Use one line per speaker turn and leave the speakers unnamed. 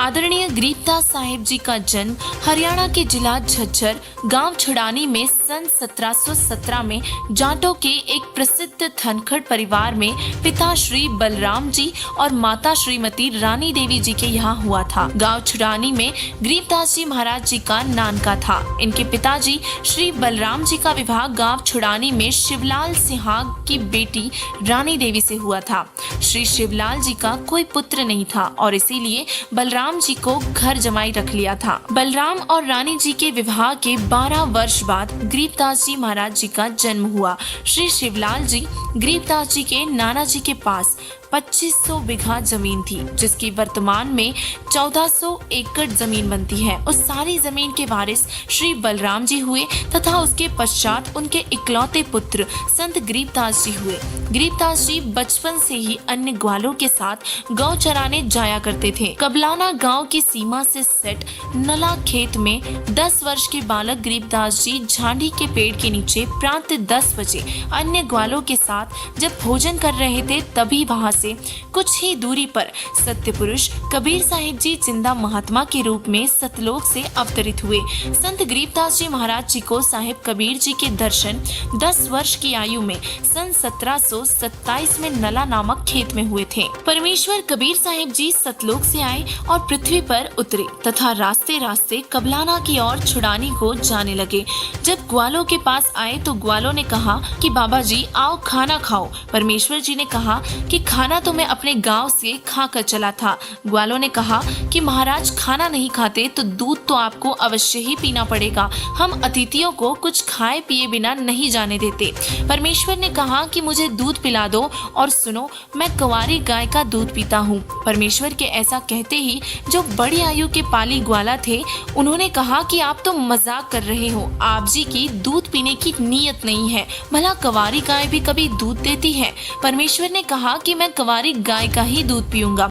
आदरणीय गरीबदास साहिब जी का जन्म हरियाणा के जिला झज्जर गांव छुड़ानी में सन 1717 में जाटों के एक प्रसिद्ध धनखड़ परिवार में पिता श्री बलराम जी और माता श्रीमती रानी देवी जी के यहाँ हुआ था। गांव छुड़ानी में गरीबदास जी महाराज जी का नानका था। इनके पिताजी श्री बलराम जी का विवाह गांव छुड़ानी में शिवलाल सिहाग की बेटी रानी देवी से हुआ था। श्री शिवलाल जी का कोई पुत्र नहीं था और इसीलिए बलराम जी को घर जमाई रख लिया था। बलराम और रानी जी के विवाह के 12 वर्ष बाद गरीबदास जी महाराज जी का जन्म हुआ। श्री शिवलाल जी गरीबदास जी के नाना जी के पास 2500 बीघा जमीन थी, जिसकी वर्तमान में 1400 एकड़ जमीन बनती है। उस सारी जमीन के वारिस श्री बलराम जी हुए तथा उसके पश्चात उनके इकलौते पुत्र संत गरीबदास जी हुए। गरीबदास जी बचपन से ही अन्य ग्वालों के साथ गौ चराने जाया करते थे। कबलाना गांव की सीमा से सेट नला खेत में 10 वर्ष के बालक गरीबदास जी झांडी के पेड़ के नीचे प्रांत 10 बजे अन्य ग्वालों के साथ जब भोजन कर रहे थे, तभी वहां से कुछ ही दूरी पर सत्य पुरुष कबीर साहिब जी जिंदा महात्मा के रूप में सतलोक से अवतरित हुए। संत गरीबदास जी महाराज जी को साहिब कबीर जी के दर्शन 10 वर्ष की आयु में सन 1727 में नला नामक खेत में हुए थे। परमेश्वर कबीर साहिब जी सतलोक से आए और पृथ्वी पर उतरे तथा रास्ते रास्ते कबलाना की ओर छुड़ानी को जाने लगे। जब ग्वालों के पास आए तो ग्वालों ने कहा कि बाबा जी आओ खाना खाओ। परमेश्वर जी ने कहा कि खाना तो मैं अपने गांव से खाकर चला था। ग्वालों ने कहा कि महाराज खाना नहीं खाते तो दूध तो आपको अवश्य ही पीना पड़ेगा। हम अतिथियों को कुछ खाए पिए बिना नहीं जाने देते। परमेश्वर ने कहा कि मुझे दूध पिला दो और सुनो, मैं कुंवारी गाय का दूध पीता हूँ। परमेश्वर के ऐसा कहते ही जो बड़ी आयु के पाली ग्वाला थे, उन्होंने कहा कि आप तो मजाक कर रहे हो, आप जी की दूध पीने की नीयत नहीं है। भला कुंवारी गाय भी कभी दूध देती है? परमेश्वर ने कहा कि मैं कुंवारी गाय का ही दूध पीऊंगा।